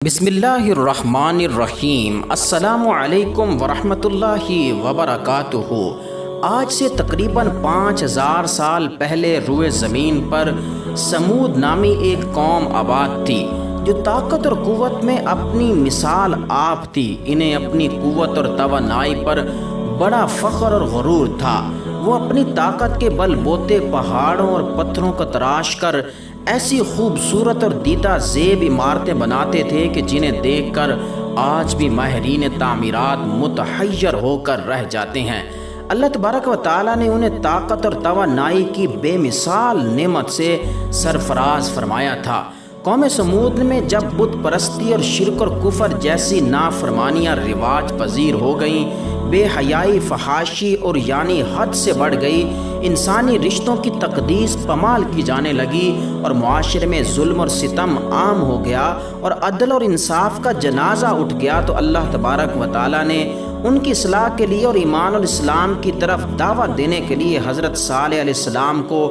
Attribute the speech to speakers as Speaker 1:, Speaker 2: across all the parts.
Speaker 1: بسم اللہ الرحمن الرحیم۔ السلام علیکم ورحمۃ اللہ وبرکاتہ۔ آج سے تقریباً 5000 سال پہلے روئے زمین پر سمود نامی ایک قوم آباد تھی جو طاقت اور قوت میں اپنی مثال آپ تھی۔ انہیں اپنی قوت اور توانائی پر بڑا فخر اور غرور تھا۔ وہ اپنی طاقت کے بل بوتے پہاڑوں اور پتھروں کو تراش کر ایسی خوبصورت اور دیدہ زیب عمارتیں بناتے تھے کہ جنہیں دیکھ کر آج بھی ماہرین تعمیرات متحیر ہو کر رہ جاتے ہیں۔ اللہ تبارک و تعالیٰ نے انہیں طاقت اور توانائی کی بے مثال نعمت سے سرفراز فرمایا تھا۔ قوم سمود میں جب بت پرستی اور شرک اور کفر جیسی نافرمانیاں رواج پذیر ہو گئیں، بے حیائی، فحاشی اور یعنی حد سے بڑھ گئی، انسانی رشتوں کی تقدیس پامال کی جانے لگی اور معاشرے میں ظلم اور ستم عام ہو گیا اور عدل اور انصاف کا جنازہ اٹھ گیا، تو اللہ تبارک و تعالیٰ نے ان کی اصلاح کے لیے اور ایمان اور اسلام کی طرف دعوت دینے کے لیے حضرت صالح علیہ السلام کو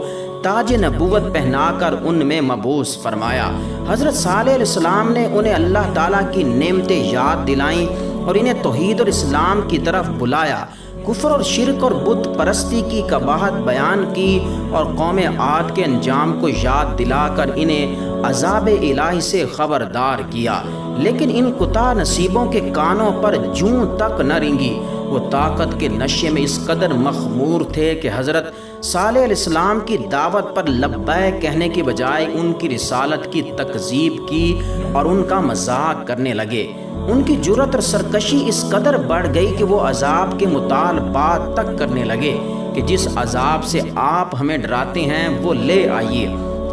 Speaker 1: تاج نبوت پہنا کر ان میں مبعوث فرمایا۔ حضرت صالح علیہ السلام نے انہیں اللہ تعالیٰ کی نعمتیں یاد دلائیں اور انہیں توحید اور اسلام کی طرف بلایا، کفر اور شرک اور بت پرستی کی قباحت بیان کی اور قوم عاد کے انجام کو یاد دلا کر انہیں عذاب الہی سے خبردار کیا۔ لیکن ان کتا نصیبوں کے کانوں پر جوں تک نہ رینگی۔ وہ طاقت کے نشے میں اس قدر مخمور تھے کہ حضرت صالح علیہ السلام کی دعوت پر لبیک کہنے کی بجائے ان کی رسالت کی تکذیب کی اور ان کا مذاق کرنے لگے۔ ان کی جرأت اور سرکشی اس قدر بڑھ گئی کہ وہ عذاب کے مطالبات تک کرنے لگے کہ جس عذاب سے آپ ہمیں ڈراتے ہیں وہ لے آئیے۔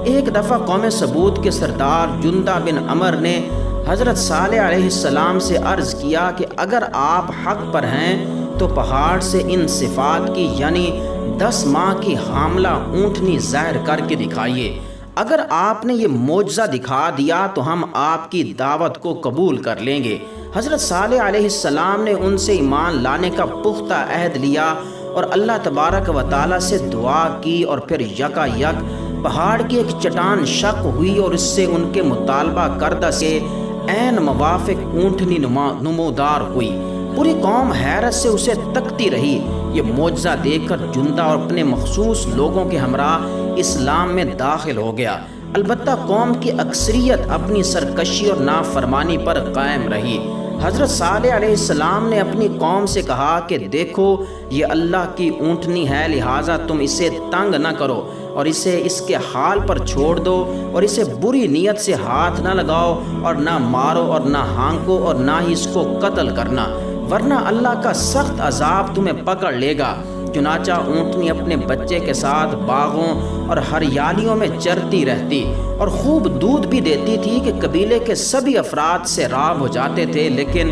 Speaker 1: ایک دفعہ قوم سمود کے سردار جندہ بن عمر نے حضرت صالح علیہ السلام سے عرض کیا کہ اگر آپ حق پر ہیں تو پہاڑ سے ان صفات کی یعنی 10 ماہ کی حاملہ اونٹنی ظاہر کر کے دکھائیے۔ اگر آپ نے یہ معجزہ دکھا دیا تو ہم آپ کی دعوت کو قبول کر لیں گے۔ حضرت صالح علیہ السلام نے ان سے ایمان لانے کا پختہ عہد لیا اور اللہ تبارک و تعالیٰ سے دعا کی، اور پھر یکا یک پہاڑ کی ایک چٹان شق ہوئی اور اس سے ان کے مطالبہ کردہ سے عین موافق اونٹنی نمودار ہوئی۔ پوری قوم حیرت سے اسے تکتی رہی۔ یہ معجزہ دیکھ کر جندہ اور اپنے مخصوص لوگوں کے ہمراہ اسلام میں داخل ہو گیا۔ البتہ قوم کی اکثریت اپنی سرکشی اور نافرمانی پر قائم رہی۔ حضرت صالح علیہ السلام نے اپنی قوم سے کہا کہ دیکھو، یہ اللہ کی اونٹنی ہے، لہٰذا تم اسے تنگ نہ کرو اور اسے اس کے حال پر چھوڑ دو، اور اسے بری نیت سے ہاتھ نہ لگاؤ اور نہ مارو اور نہ ہانکو اور نہ ہی اس کو قتل کرنا، ورنہ اللہ کا سخت عذاب تمہیں پکڑ لے گا۔ چنانچہ اونٹنی اپنے بچے کے ساتھ باغوں اور ہریالیوں میں چرتی رہتی اور خوب دودھ بھی دیتی تھی کہ قبیلے کے سبھی افراد سے راب ہو جاتے تھے، لیکن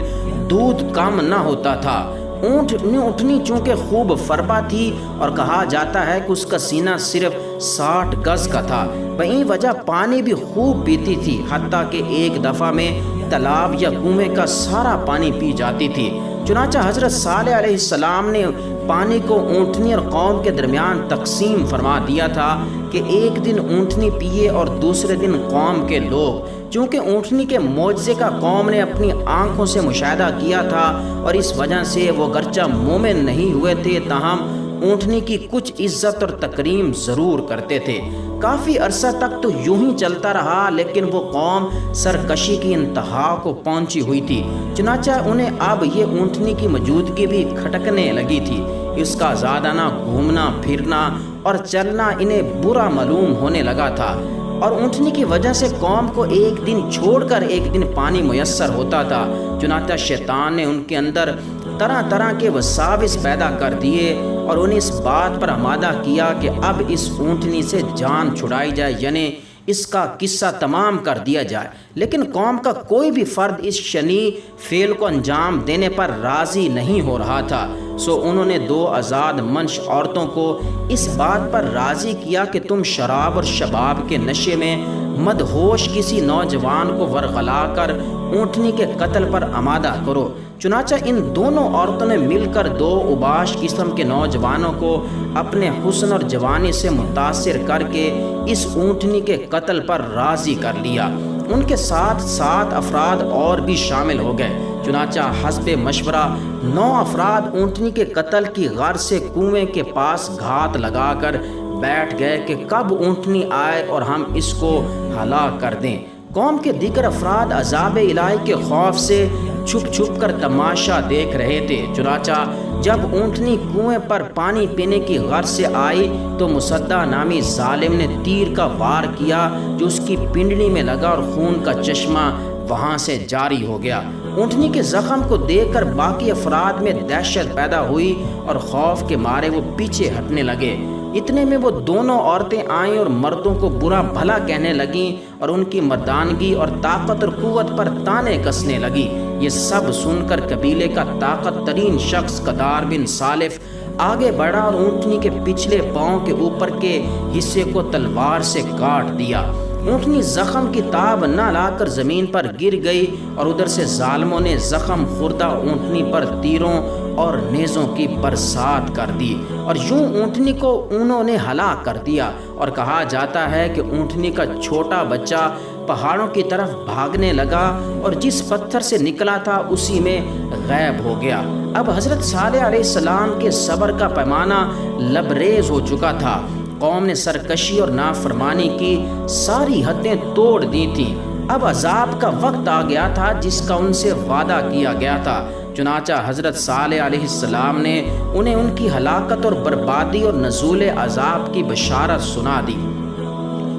Speaker 1: دودھ کم نہ ہوتا تھا۔ اونٹنی چونکہ خوب فربا تھی اور کہا جاتا ہے کہ اس کا سینہ صرف 60 گز کا تھا، بہی وجہ پانی بھی خوب پیتی تھی، حتیٰ کہ ایک دفعہ میں تالاب یا کنویں کا سارا پانی پی جاتی تھی۔ چنانچہ حضرت صالح علیہ السلام نے پانی کو اونٹنی اور قوم کے درمیان تقسیم فرما دیا تھا کہ ایک دن اونٹنی پیے اور دوسرے دن قوم کے لوگ۔ چونکہ اونٹنی کے معجزے کا قوم نے اپنی آنکھوں سے مشاہدہ کیا تھا اور اس وجہ سے وہ گرچہ مومن نہیں ہوئے تھے، تاہم اونٹنی کی کچھ عزت اور تکریم ضرور کرتے تھے۔ کافی عرصہ تک تو یوں ہی چلتا رہا، لیکن وہ قوم سرکشی کی انتہا کو پہنچی ہوئی تھی۔ چنانچہ انہیں اب یہ اونٹنی کی موجودگی بھی کھٹکنے لگی تھی۔ اس کا زیادہ گھومنا پھرنا اور چلنا انہیں برا معلوم ہونے لگا تھا، اور اونٹنی کی وجہ سے قوم کو ایک دن چھوڑ کر ایک دن پانی میسر ہوتا تھا۔ چنانچہ شیطان نے ان کے اندر طرح طرح کے وساوس پیدا کر دیے اور انہیں اس بات پر آمادہ کیا کہ اب اس اونٹنی سے جان چھڑائی جائے، یعنی اس کا قصہ تمام کر دیا جائے۔ لیکن قوم کا کوئی بھی فرد اس شنی فعل کو انجام دینے پر راضی نہیں ہو رہا تھا، سو انہوں نے 2 آزاد منش عورتوں کو اس بات پر راضی کیا کہ تم شراب اور شباب کے نشے میں مدہوش کسی نوجوان کو ورغلا کر اونٹنی کے قتل پر آمادہ کرو۔ چنانچہ ان دونوں عورتوں نے مل کر 2 اوباش قسم کے نوجوانوں کو اپنے حسن اور جوانی سے متاثر کر کے اس اونٹنی کے قتل پر راضی کر لیا۔ ان کے ساتھ 7 افراد اور بھی شامل ہو گئے۔ چنانچہ حسب مشورہ 9 افراد اونٹنی کے قتل کی غرض سے کنویں کے پاس گھات لگا کر بیٹھ گئے کہ کب اونٹنی آئے اور ہم اس کو ہلاک کر دیں۔ قوم کے دیگر افراد عذاب الہی کے خوف سے چھپ چھپ کر تماشا دیکھ رہے تھے۔ چنانچہ جب اونٹنی کنویں پر پانی پینے کی غرض سے آئی تو مصدع نامی ظالم نے تیر کا وار کیا جو اس کی پنڈلی میں لگا اور خون کا چشمہ وہاں سے جاری ہو گیا۔ اونٹنی کے زخم کو دیکھ کر باقی افراد میں دہشت پیدا ہوئی اور خوف کے مارے وہ پیچھے ہٹنے لگے۔ اتنے میں وہ دونوں عورتیں آئیں اور مردوں کو برا بھلا کہنے لگیں اور ان کی مردانگی اور طاقت اور قوت پر تانے کسنے لگی۔ یہ سب سن کر قبیلے کا طاقت ترین شخص قدار بن سالف آگے بڑھا اور اونٹنی کے پچھلے پاؤں کے اوپر کے حصے کو تلوار سے کاٹ دیا۔ اونٹنی زخم کی تاب نہ لا کر زمین پر گر گئی اور ادھر سے ظالموں نے زخم خوردہ اونٹنی پر تیروں اور نیزوں کی برسات کر دی اور یوں اونٹنی کو انہوں نے ہلاک کر دیا۔ اور کہا جاتا ہے کہ اونٹنی کا چھوٹا بچہ پہاڑوں کی طرف بھاگنے لگا اور جس پتھر سے نکلا تھا اسی میں غائب ہو گیا۔ اب حضرت صالح علیہ السلام کے صبر کا پیمانہ لبریز ہو چکا تھا۔ قوم نے سرکشی اور نافرمانی کی ساری حدیں توڑ دی تھیں۔ اب عذاب کا وقت آ گیا تھا جس کا ان سے وعدہ کیا گیا تھا۔ چنانچہ حضرت صالح علیہ السلام نے انہیں ان کی ہلاکت اور بربادی اور نزول عذاب کی بشارت سنا دی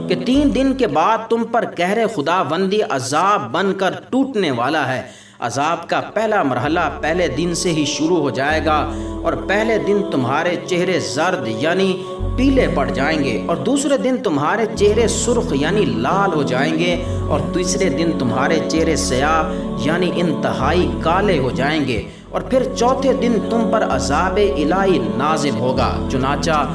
Speaker 1: کہ 3 دن کے بعد تم پر قہر خداوندی عذاب بن کر ٹوٹنے والا ہے۔ عذاب کا پہلا مرحلہ پہلے دن سے ہی شروع ہو جائے گا اور پہلے دن تمہارے چہرے زرد یعنی پیلے پڑ جائیں گے اور دوسرے دن تمہارے چہرے سرخ یعنی لال ہو جائیں گے اور تیسرے دن تمہارے چہرے سیاہ یعنی انتہائی کالے ہو جائیں گے اور پھر چوتھے دن تم پر عذاب الہی نازل ہوگا۔ چنانچہ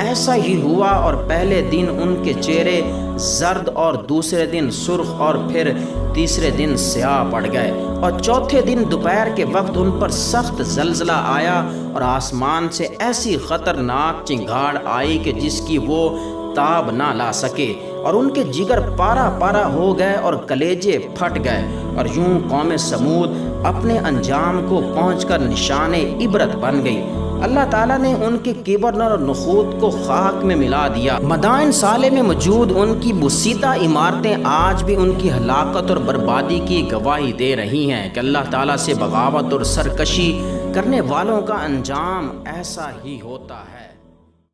Speaker 1: ایسا ہی ہوا اور پہلے دن ان کے چہرے زرد اور دوسرے دن سرخ اور پھر تیسرے دن سیاہ پڑ گئے اور چوتھے دن دوپہر کے وقت ان پر سخت زلزلہ آیا اور آسمان سے ایسی خطرناک چنگاڑ آئی کہ جس کی وہ تاب نہ لا سکے اور ان کے جگر پارا پارا ہو گئے اور کلیجے پھٹ گئے۔ اور یوں قوم سمود اپنے انجام کو پہنچ کر نشان عبرت بن گئی۔ اللہ تعالیٰ نے ان کے کبر اور نخوت کو خاک میں ملا دیا۔ مدائن صالح میں موجود ان کی بسیطہ عمارتیں آج بھی ان کی ہلاکت اور بربادی کی گواہی دے رہی ہیں کہ اللہ تعالیٰ سے بغاوت اور سرکشی کرنے والوں کا انجام ایسا ہی ہوتا ہے۔